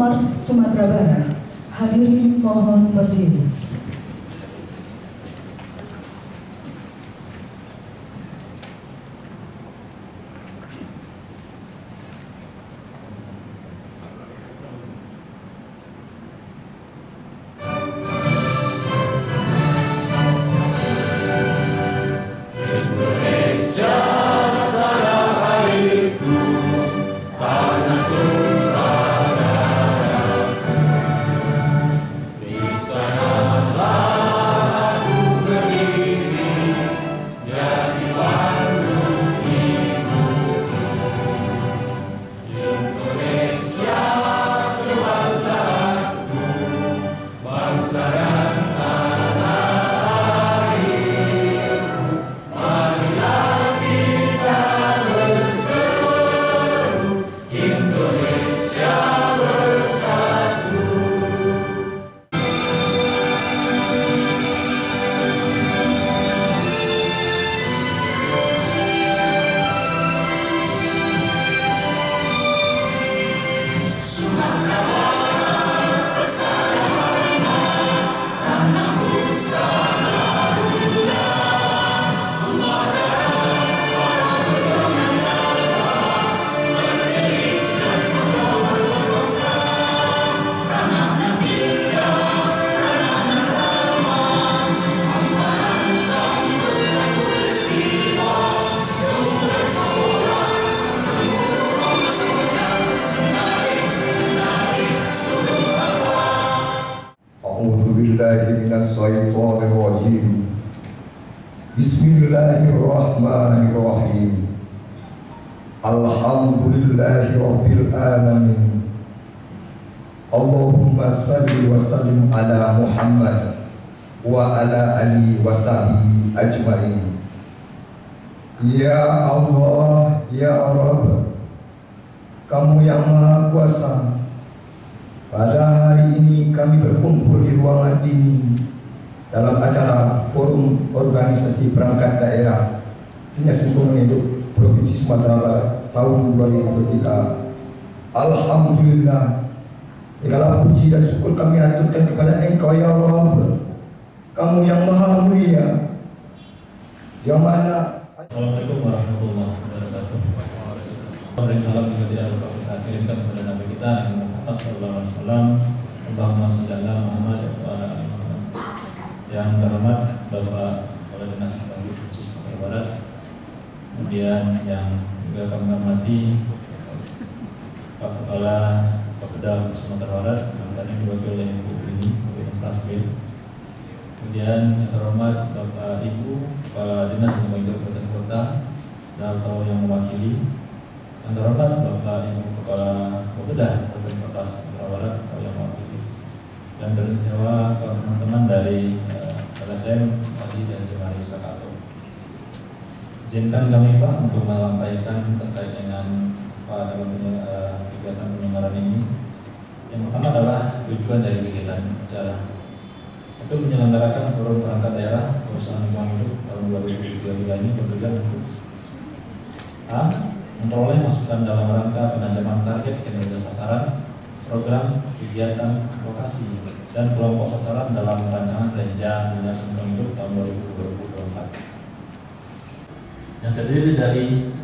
Mars Sumatera Barat. Hadirin mohon berdiri. Minasyaitonirrajim. Bismillahirrahmanirrahim. Alhamdulillahi rabbil alamin. Allahumma salli wa sallim ala Muhammad wa ala alihi wa sahbihi ajmain. Ya Allah, ya Rabb, Kamu yang Maha Kuasa, pada hari ini kami berkumpul di ruangan ini dalam acara forum organisasi perangkat daerah Dinas Lingkungan Hidup Provinsi Sumatera Barat tahun 2023. Alhamdulillah, segala puji dan syukur kami aturkan kepada Engkau ya Rabb, Kamu yang Maha Mulia, yang mana. Assalamualaikum warahmatullahi wabarakatuh. Salam juga tidak lupa kita kirimkan kepada Nabi kita Muhammad sallallahu alaihi wasallam. Allahumma shalli ala Muhammad wa ala ali Muhammad. Yang terhormat Bapak Kepala Dinas Lingkungan Hidup Provinsi Sumatera Barat, kemudian yang juga kami hormati Pak Kepala Bapeda Sumatera Barat yang saat ini diwakili oleh Ibu Rini Prasbil. Kemudian yang terhormat Bapak Ibu Kepala Dinas Lingkungan Hidup Kabupaten Kota atau yang mewakili. Yang terhormat Bapak Ibu Kepala Bapeda Kabupaten Kota Sumatera Barat atau yang mewakili. Dan beristimewa teman-teman dari LSM, Haji dan Jemaah Sakato. Izinkan kami Pak untuk menyampaikan terkait dengan dalam kegiatan penyelenggaraan ini. Yang pertama adalah tujuan dari kegiatan acara untuk menyelenggarakan forum perangkat daerah perusahaan lingkungan hidup tahun 2023 ini bertujuan untuk A. Memperoleh masukan dalam rangka penancaman target kinerja sasaran program kegiatan advokasi dan kelompok sasaran dalam rancangan Rencana Dinas Lingkungan Hidup tahun 2024 yang terdiri dari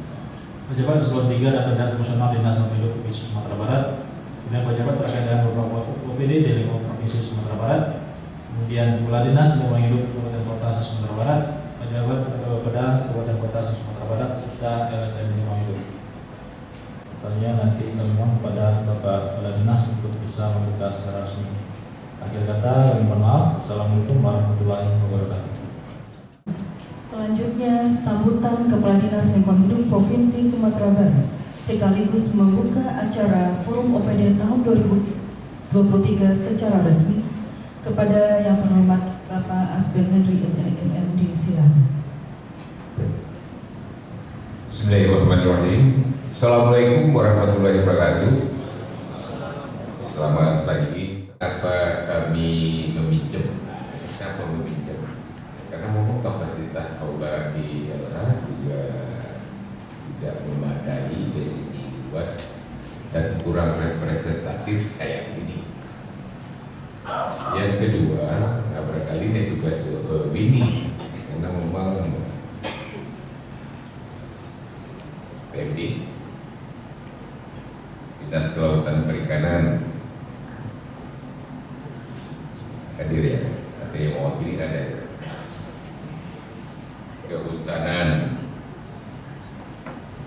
pejabat eselon 3 dan pejabat fungsional Dinas Lingkungan Hidup Provinsi Sumatera Barat, kemudian pejabat terkait dengan beberapa OPD di lingkungan Provinsi Sumatera Barat, kemudian Kepala Dinas Lingkungan Hidup Kabupaten Kota Sumatera Barat, pejabat Bapeda Kabupaten Kota Sumatera Barat, serta LSM Lingkungan Hidup. Saya nanti kami mohon kepada Bapak Kepala Dinas untuk bisa membuka secara resmi. Akhir kata, kami mohon maaf. Assalamualaikum warahmatullahi wabarakatuh. Selanjutnya, sambutan Kepala Dinas Lingkungan Hidup Provinsi Sumatera Barat sekaligus membuka acara Forum OPD tahun 2023 secara resmi. Kepada yang terhormat Bapak Asbel Henry SNMMD, silakan. Bismillahirrahmanirrahim. Assalamualaikum warahmatullahi wabarakatuh. Selamat pagi. Apa kami meminjam? Siapa meminjam? Karena memang kapasitas aula di LH juga tidak memadai dari segi luas. dan kurang representatif kayak ini. Yang kedua, barangkali ini tugas Winnie, karena memang PMD Dinas Kelautan Perikanan hadir ya, atau yang mewakili ada Kehutanan,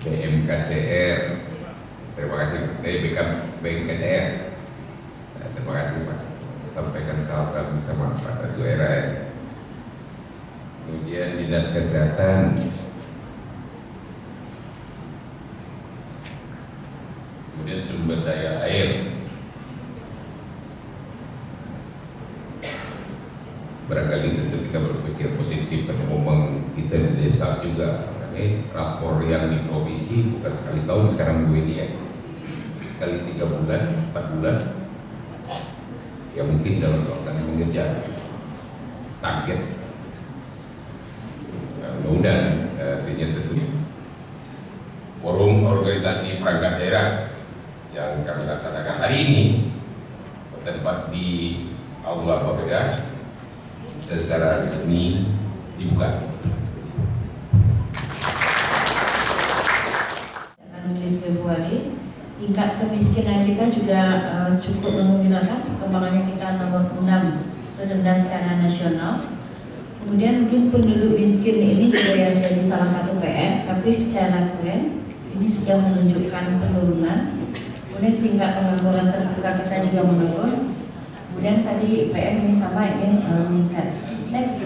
BMKCR, terima kasih BMKCR, terima kasih Pak, sampaikan salam kami sama Pak Datu Era. Kemudian Dinas Kesehatan, kemudian Sumber Daya Air, barangkali tentu kita berpikir positif karena memang kita di desa juga. Rapor yang di provinsi bukan sekali setahun sekarang gue ini ya, sekali 3 bulan, 4 bulan ya, mungkin dalam pelaksanaan mengejar target. Mudah-mudahan artinya tentu forum organisasi perangkat daerah yang kami laksanakan hari ini bertempat di Aula Bapeda secara resmi dibuka. 16 Februari, tingkat kemiskinan kita juga cukup mengembirakan. Perkembangannya kita nomor 6 terendah secara nasional. Kemudian mungkin penduduk miskin ini juga yang jadi salah satu PR, tapi secara tren ini sudah menunjukkan penurunan. Kemudian tingkat pengangguran terbuka kita juga menurun. Kemudian tadi PM ini sama ingin meningkat. Next.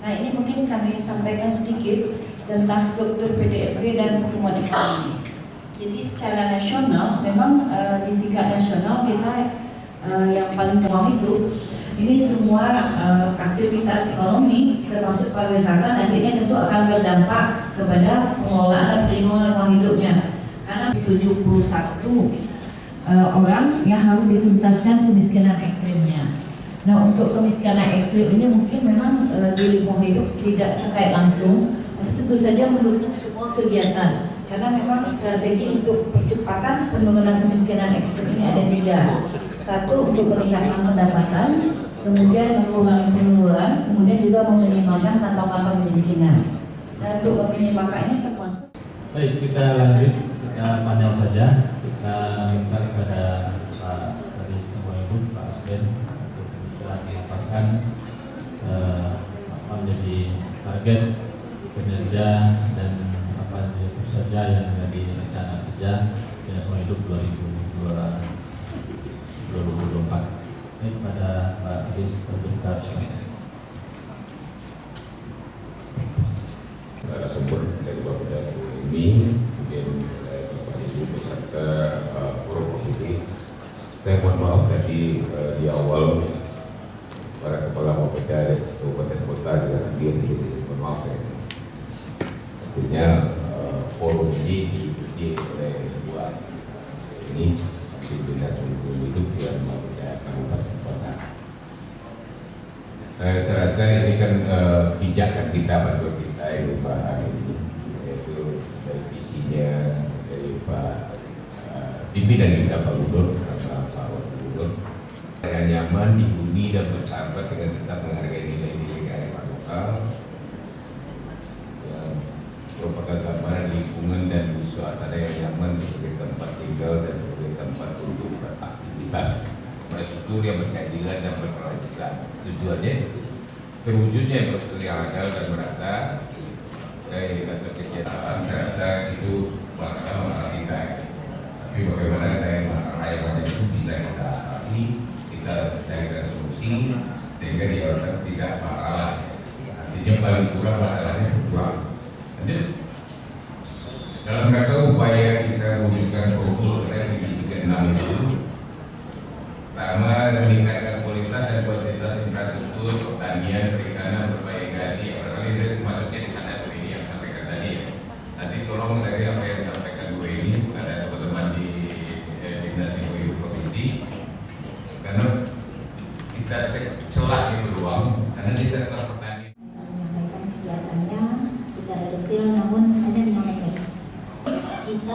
Nah, ini mungkin kami sampaikan sedikit tentang struktur PDRB dan pertumbuhan ekonomi. Jadi secara nasional, memang di tingkat nasional kita yang paling bawah itu, ini semua aktivitas ekonomi termasuk pariwisata nantinya tentu akan berdampak kepada pengelolaan dan perlindungan lingkungan hidupnya. Karena 71 orang yang harus dituntaskan kemiskinan ekstrimnya. Nah, untuk kemiskinan ekstrim ini mungkin memang di lingkungan hidup tidak terkait langsung, tapi tentu saja mendukung semua kegiatan. Karena memang strategi untuk percepatan penurunan kemiskinan ekstrim ini ada 3. Satu, untuk meningkatkan pendapatan, kemudian mengurangi pengeluaran, kemudian juga meminimalkan kantong-kantong kemiskinan. Dan untuk meminimalkan ini termasuk. Baik, kita lanjut, kita panjang saja. Kita minta kepada Pak Kadis Ibu, Pak Asben untuk bisa melaporkan apa menjadi target kinerja dan apa saja yang menjadi rencana kerja Dinas Lingkungan Hidup 2024. Baik, pada Pak Kadis terbuka. Sumber dari Bapak dan ini, kemudian Bapak Ibu beserta forum ini. Saya mohon maaf tadi di awal para kepala Bapeda dan kabupaten kota juga hadir di sini. Mohon maaf saya. Artinya forum ini diikuti oleh dua ini di Dinas Lingkungan Hidup yang Bapeda kabupaten kota. Saya rasa ini kan pijakan kita, bantuan kita yang dibahas ini, yaitu dari visinya dari Pak pimpinan kita Pak Gubernur sama Pak Wakil yang nyaman, dihuni dan bersahabat dengan tetap menghargai nilai-nilai kearifan lokal, yang merupakan gambaran lingkungan dan suasana yang nyaman sebagai tempat tinggal dan sebagai tempat untuk beraktivitas. Infrastruktur yang berkeadilan dan berkelanjutan. Tujuannya terwujudnya infrastruktur yang adil dan merata. Saya indikator kegiatan saya rasa itu masalah kita. Tapi bagaimana saya masalah yang ada itu bisa kita atasi, kita carikan solusi sehingga diharapkan tidak masalah. Artinya paling kurang masalahnya berkurang. Jadi dalam rangka upaya kita mewujudkan proposal di misi ke-6 itu, pertama, meningkatkan kualitas dan kuantitas infrastruktur pertanian, perikanan, berbagai barangkali itu masuknya di sana Bu ini yang sampaikan tadi ya. Nanti tolong dari apa yang disampaikan Bu ini ada teman-teman di Dinas Lingkungan Hidup Provinsi, karena kita celah di peluang karena di sektor pertanian. Menyampaikan kegiatannya secara detail, namun hanya menyampaikan kita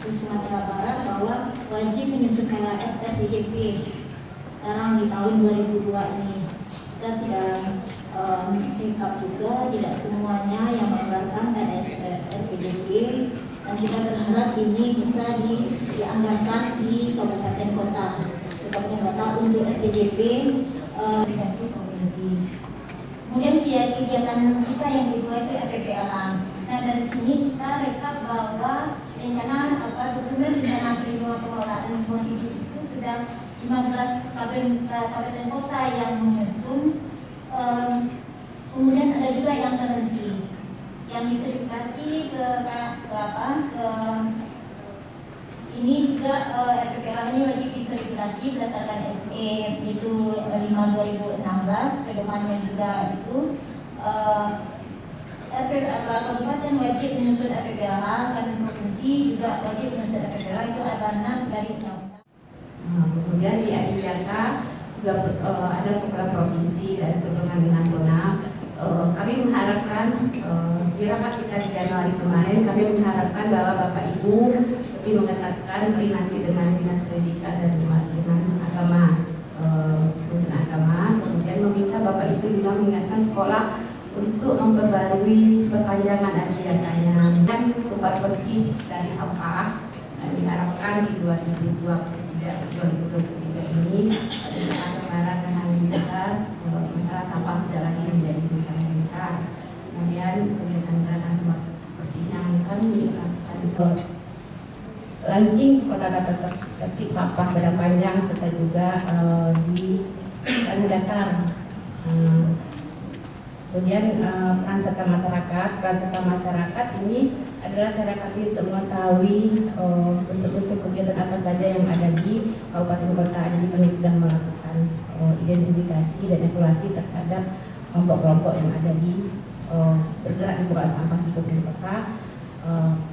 di Sumatera Barat bahwa wajib menyusun KLAS RPJP sekarang di tahun 2002 ini. Kita sudah recap juga, tidak semuanya yang menganggarkan KLAS RPJP, dan kita berharap ini bisa dianggarkan di kabupaten kota untuk RPJP aplikasi provinsi. Kemudian kegiatan kita yang kedua itu RPPLH. Nah, dari sini kita rekap bahwa dokumen rencana perlindungan pengelolaan lingkungan hidup itu sudah 15 kabupaten kota yang menyusun. Kemudian ada juga yang terhenti, yang diverifikasi ini juga RPPLH ini wajib diverifikasi berdasarkan SE itu 5/2016, pedomannya juga itu kabupaten wajib menyusun RPPLH, dan provinsi juga wajib menyusun RPPLH, itu amanat dari undang-undang. Kemudian di Adiaka juga ada beberapa provinsi dan turunangan nasional. Kami mengharapkan di rapat kita di Januari kemarin, kami mengharapkan bahwa Bapak Ibu lebih mengetatkan koordinasi dengan Dinas Pendidikan dan Dinas Agama, kemudian meminta Bapak Ibu juga mengingatkan sekolah untuk memperbarui perpanjangan adiakanya dan supaya bersih dari sampah. Dan diharapkan di 2023 ini pada saat Lebaran dan hari besar, masalah sampah tidak lagi menjadi masalah yang besar. Kemudian kegiatan sampah bersihnya kami lakukan launching kota tertib sampah Padang Panjang, serta juga di Tanah Datar. Kemudian peran serta masyarakat ini adalah cara kami untuk mengetahui bentuk-bentuk kegiatan apa saja yang ada di kabupaten kota. Jadi kami sudah melakukan identifikasi dan evaluasi terhadap kelompok-kelompok yang ada di bergerak di pengelolaan sampah di kabupaten kota,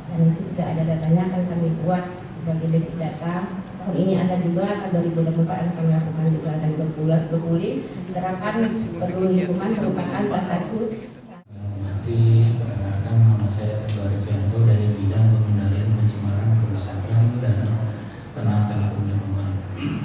dan itu sudah ada datanya, akan kami buat sebagai basic data. Tahun ini ada juga, tahun 2024 akan kami lakukan juga, dan bergulir gerakan peduli lingkungan merupakan salah satu. Perkenalkan, nama saya Dr. Arifianto dari bidang pengendalian pencemaran, kerusakan dan penataan lingkungan.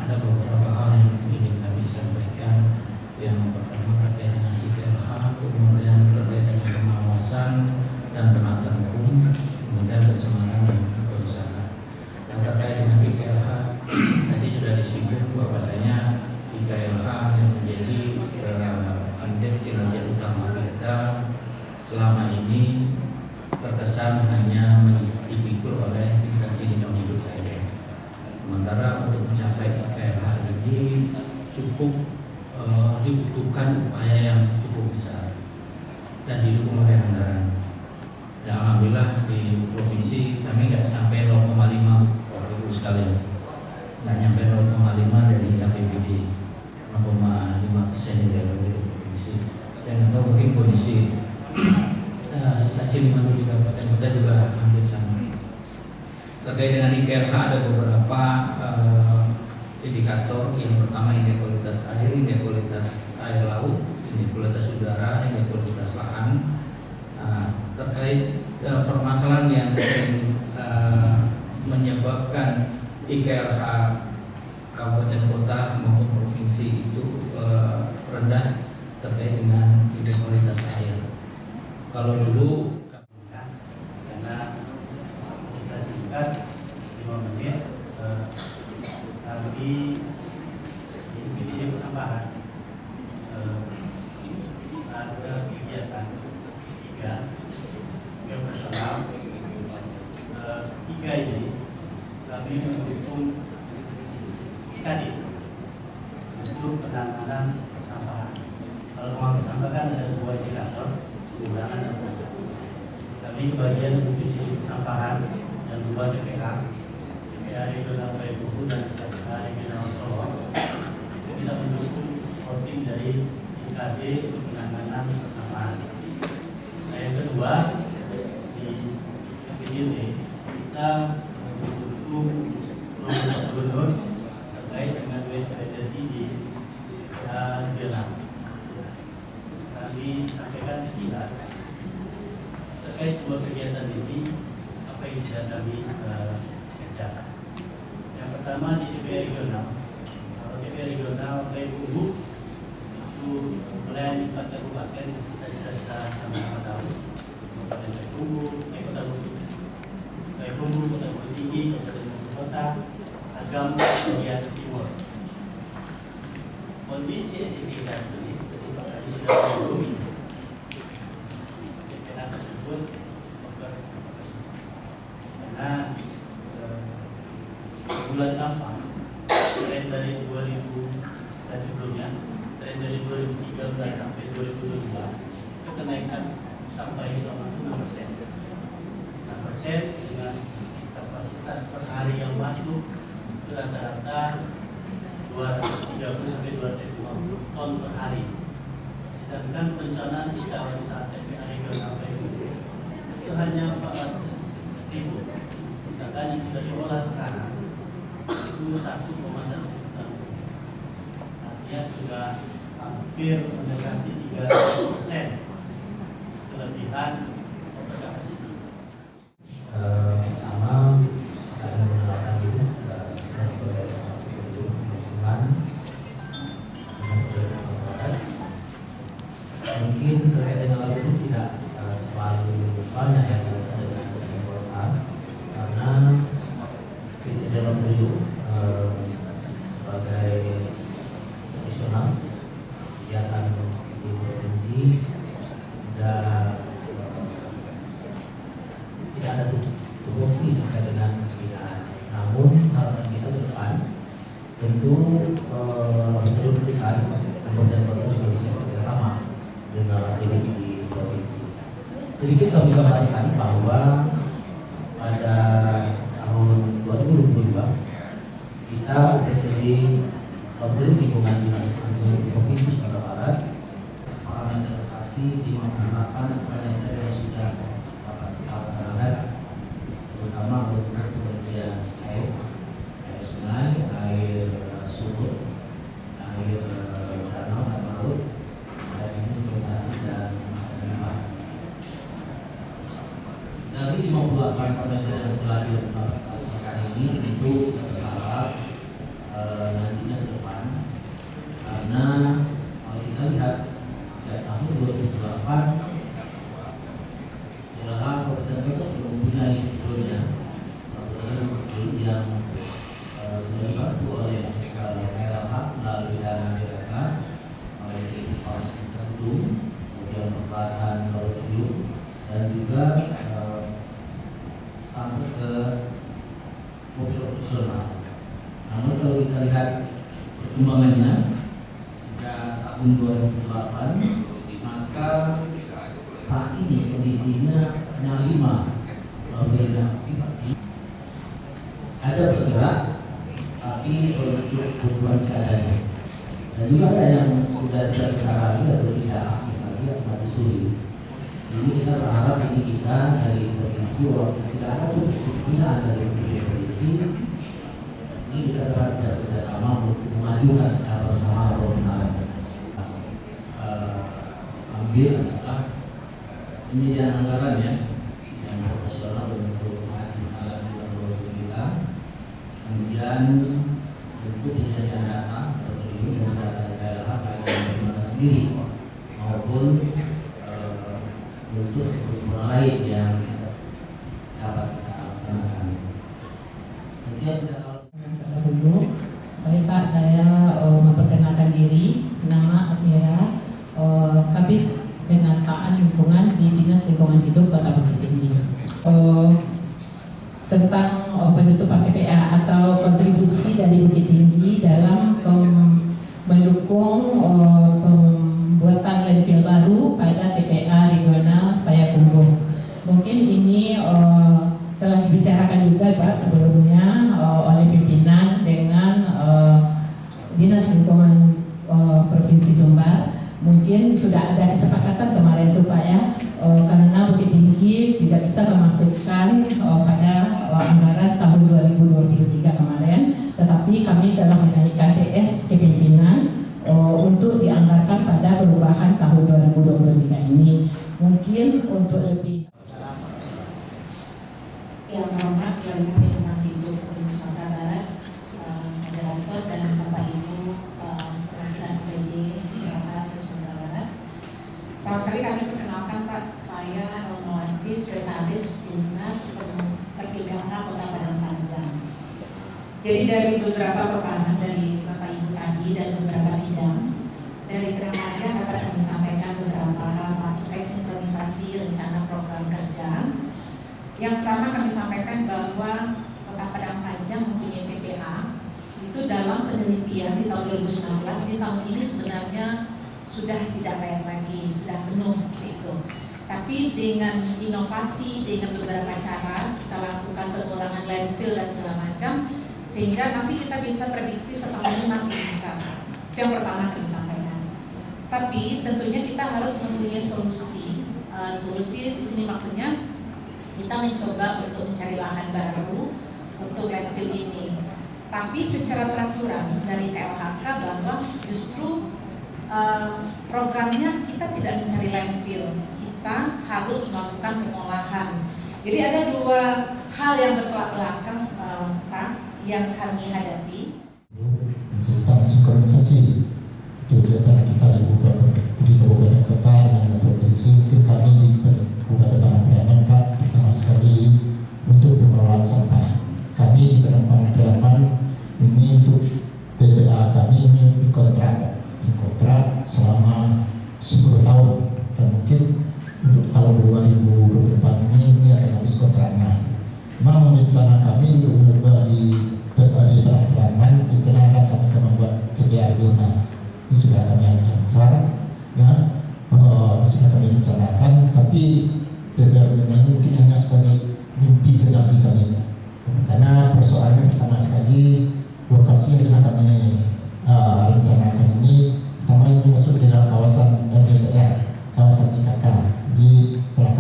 Ada beberapa hal yang ingin kami sampaikan. Yang pertama terkait dengan IKLH, kemudian terkait dengan pengawasan dan penataan hukum, kemudian pencemaran dan kerusakan. Nah, terkait dengan IKLH tadi sudah disinggung bahwasanya IKLH yang menjadi indeks kinerja utama kita selama ini terkesan hanya dipikul oleh instansi lingkungan hidup saja. Sementara untuk mencapai IKLH ini cukup dibutuhkan upaya yang cukup besar dan didukung oleh anggaran. Dan alhamdulillah di provinsi kami nggak sampai 0,5 Ibu sekalian, nggak nyampe 0,5 dari APBD, 0,5% dari provinsi. Saya nggak tahu, mungkin kondisi saksi di kabupaten kota juga hampir sama. Terkait dengan IKLH ada beberapa indikator. Yang pertama indeks kualitas air, indeks kualitas air laut, indeks kualitas udara, indeks kualitas lahan. Terkait permasalahan yang menyebabkan IKLH kabupaten kota maupun provinsi itu rendah terkait dengan indeks kualitas air. Kalau dulu karena kita singkat 5 menit, tapi ini persamaan ada kegiatan 3 personal 3 ini kami mendukung tadi untuk penanganan persampahan. Kalau mau persampahan ada 2 indikator, pengurangan dan pengurangan. Kami bagian untuk persampahan dan 2 TPH, TPH regional Baikubu dan TPH regional Solo. Kita mendukung voting dari IKD untuk penanganan persampahan. Nah, yang kedua di PJT kita mendukung program gubernur terkait dengan waste identity di Jelang. Kami sampaikan sekilas terkait 2 kegiatan ini apa yang bisa kami kerja. Yang pertama di TPA regional. Kalau TPA regional Payakumbuh itu melayani 4 kabupaten, kita sama-sama tahu. Kabupaten Payakumbuh, Kota Bukit, Payakumbuh, Kota Bukit Tinggi, Kabupaten Kota, Agam, bagian timur. Kondisi sisi kita ini tadi sudah dialami. TPA tersebut karena bulan sampah tren dari 2000 dan sebelumnya, tren dari 2013 sampai 2022 itu kenaikan sampai di tahun 6%. 6% dengan kapasitas per hari yang masuk itu rata-rata 230 sampai 250 ton per hari. Sedangkan perencanaan kita pada saat TPA regional itu hanya 400.000. Sedangkan yang sudah diolah sekarang itu 1,1 juta. Artinya sudah hampir mendekati 30% kelebihan overkapasiti. Pertama, saya mengenalkan diri, saya sebagai penunjuk lingkungan, mungkin terkait dengan hal itu tidak terlalu banyak yang ada dengan Golkar, karena kita dalam beliau sebagai profesional kegiatan di provinsi dan tidak ada tupoksi terkait dengan pembinaan. Namun harapan kita ke depan tentu betul-betul Kabupaten Kota juga bisa bekerjasama dengan tim di provinsi. Sedikit kami gambarkan bahwa pada tahun 2022 kita UPTD Menteri Lingkungan Dinas Provinsi Sumatera Barat parameter lokasi di menggunakan parameter yang sudah dapat kita laksanakan, terutama untuk pengerjaan air sungai, air sumur, air danau dan laut, dan ini sedimentasi dan limbah. Dari 58 parameter yang sudah dilaksanakan ini tentu berharap nantinya ke depan, karena kalau kita lihat sejak tahun 2008 adalah Kabupaten Kota sudah mempunyai sebetulnya yang sudah dibantu oleh KLH melalui dana DPK, oleh Kepala Kedung, kemudian Pemerintahan Laboratorium, dan juga sampai ke mobil operasional. Namun kalau kita lihat perkembangannya sejak tahun 2008, maka saat ini kondisinya hanya 5 mobil yang aktif. Ada bergerak, tapi untuk kebutuhan seadanya. Dan juga ada yang sudah tidak bergerak lagi atau tidak aktif lagi atau mati suri. Jadi kita berharap ini kita dari provinsi, walaupun tidak ada pembinaan dari provinsi, ini kita bisa bekerjasama untuk memajukan secara bersama pemerintahan. Ambil adalah penyediaan anggaran ya, yang profesional untuk alat kita. Kemudian untuk penyediaan data, dan data daerah baik yang bermanfaat sendiri maupun untuk kebutuhan lain yang dapat kita laksanakan. Kemudian kita dulu, baik Pak, saya memperkenalkan diri, nama Admira, Kabid Penataan Lingkungan di Dinas Lingkungan Hidup Kota Bukit Tinggi. Tentang penutupan TPA atau kontribusi dari Bukit Tinggi dalam mendukung pembuatan landfill baru pada TPA regional Payakumbuh. Mungkin ini telah dibicarakan juga Pak sebelumnya oleh pimpinan dengan Dinas Lingkungan Provinsi Sumbar. Mungkin sudah ada kesepakatan kemarin tuh Pak ya, karena Bukit Tinggi tidak bisa memasukkan pada anggaran tahun 2023 kemarin, tetapi kami telah menaikkan TS ke pimpinan untuk dianggarkan pada perubahan tahun 2023 ini. Mungkin untuk lebih yang hormat Dinas Lingkungan Hidup sekali kami perkenalkan Pak, saya Elmawati, Sekretaris Dinas Perdagangan Kota Padang Panjang. Jadi dari beberapa paparan dari Bapak Ibu tadi dan beberapa bidang, dari kerangkanya dapat kami sampaikan beberapa hal terkait sinkronisasi rencana program kerja. Yang pertama kami sampaikan bahwa Kota Padang Panjang mempunyai TPA itu dalam penelitian di tahun 2019, di tahun ini sebenarnya sudah tidak layak lagi, sudah penuh seperti itu. Tapi dengan inovasi, dengan beberapa cara kita lakukan pengurangan landfill dan segala macam, sehingga masih kita bisa prediksi setahun ini masih bisa. Itu yang pertama kami sampaikan. Tapi tentunya kita harus mempunyai solusi. Solusi di sini maksudnya kita mencoba untuk mencari lahan baru untuk landfill ini. Tapi secara peraturan dari KLHK bahwa justru programnya kita tidak mencari landfill, kita harus melakukan pengolahan. Jadi ada dua hal yang bertolak belakang Pak yang kami hadapi. Tentang sinkronisasi kegiatan kita di Kabupaten Kota dengan provinsi ke kami di Kabupaten Pangkep Pak, pertama sekali untuk pengelolaan sampah. Kami di Pangkep ini untuk TPA kami ini dikontrak selama 10 tahun dan mungkin untuk tahun 2024 ini akan habis kontraknya. Memang rencana kami untuk mengubah di Pangkep rencana akan kami membuat TPA regional. Ini sudah kami rencanakan, ya, sudah kami rencanakan, tapi TPA regional ini mungkin hanya sebagai mimpi saja bagi kami, karena persoalannya pertama sekali lokasi yang sudah kami rencanakan ini, pertama ini masuk di dalam kawasan RDTR, kawasan IKK. Jadi setelah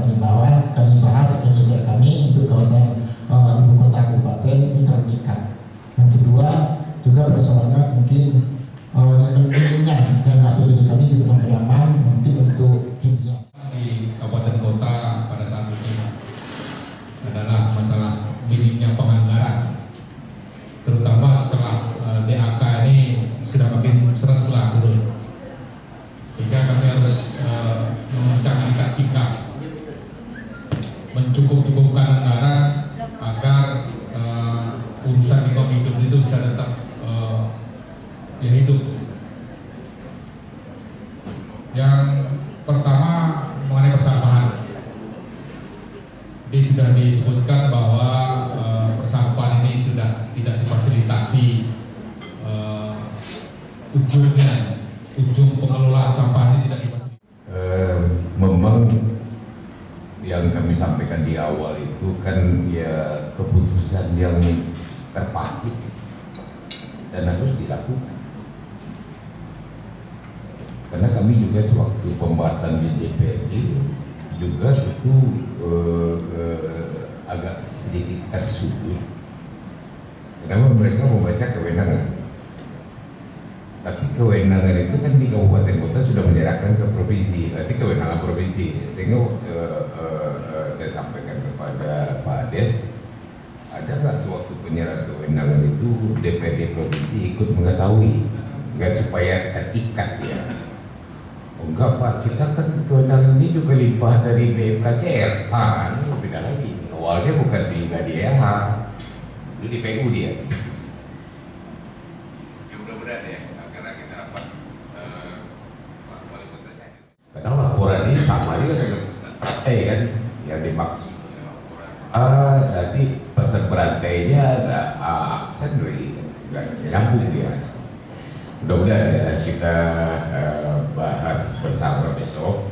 kami bahas RDTR kami untuk kawasan ibu kota kabupaten ini terdekat. Yang kedua juga persoalannya mungkin dan APBD kami di Pangkep mungkin untuk hingga di kabupaten kota pada saat ini adalah masalah minimnya penganggaran, terutama setelah DAK ini sudah makin seret turun, sehingga kami harus mencanangkan kita mencukup-cukupkan anggaran agar urusan ekonomi hidup itu bisa tetap hidup. Yang pertama mengenai persampahan, ini sudah disebutkan bahwa persampahan ini sudah tidak difasilitasi, ujung pengelolaan sampah ini tidak difasilitasi. Memang yang kami sampaikan di awal itu kan ya keputusan yang terpadu dan harus dilakukan. Karena kami juga sewaktu pembahasan di DPRD juga itu agak sedikit tersudut. Kenapa mereka membaca kewenangan? Tapi kewenangan itu kan di kabupaten kota sudah menyerahkan ke provinsi, berarti kewenangan provinsi. Sehingga saya sampaikan kepada Pak Ades, ada nggak sewaktu penyerahan kewenangan itu DPRD provinsi ikut mengetahui, nggak supaya terikat ya? Enggak Pak, kita kan kewenangan ini juga limpah dari BMKCR. Ini beda lagi. Awalnya bukan di LH, itu di PU dia. Ya mudah-mudahan ya, karena kita dapat Pak Wali Kotanya. Karena laporan ini sama aja dengan kan yang dimaksud. Nanti pesan berantainya ada absen dari nggak nyambung dia. Mudah-mudahan ya kita bahas bersama besok,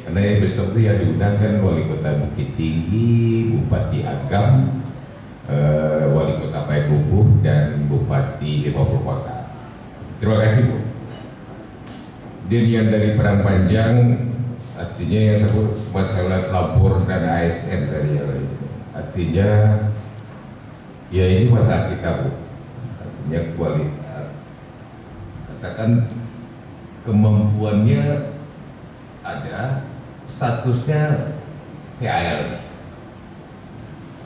karena besok itu yang diundang kan Wali Kota Bukit Tinggi, Bupati Agam, Wali Kota Payakumbuh, dan Bupati Lima Purwakarta. Terima kasih Bu. Dan yang dari Padang Panjang, artinya yang sebut masalah lapor dan ASN tadi ya, artinya ya ini masalah kita Bu, artinya kualitas. Katakan kemampuannya ada, statusnya PAL,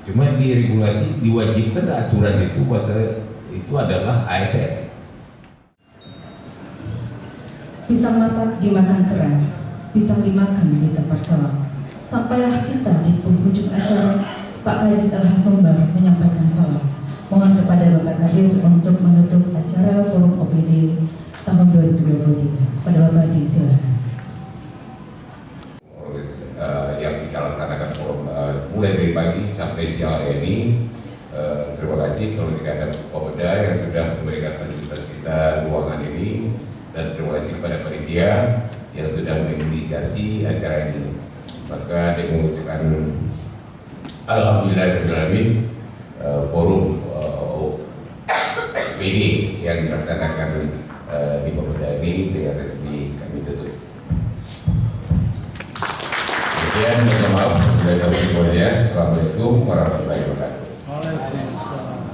cuma di regulasi diwajibkan aturan itu bahwa itu adalah ASN. Pisang masak dimakan kera, pisang dimakan di tempat kalah. Sampailah kita di penghujung acara. Pak Kadis Al-Hasombar menyampaikan salam. Mohon kepada Bapak Kadis untuk menutup acara Forum OPD tahun 2023. Pada Bapak silakan. Yang kita laksanakan forum mulai dari pagi sampai siang hari ini. Terima kasih kepada Kopda yang sudah memberikan fasilitas kita ruangan ini, dan terima kasih kepada panitia yang sudah menginisiasi acara ini. Maka dia mengucapkan alhamdulillahirrahmanirrahim, forum PD yang dilaksanakan di Kopda ini dengan resmi kami tutup. Kemudian, mohon maaf, Assalamualaikum warahmatullahi wabarakatuh. Waalaikumsalam.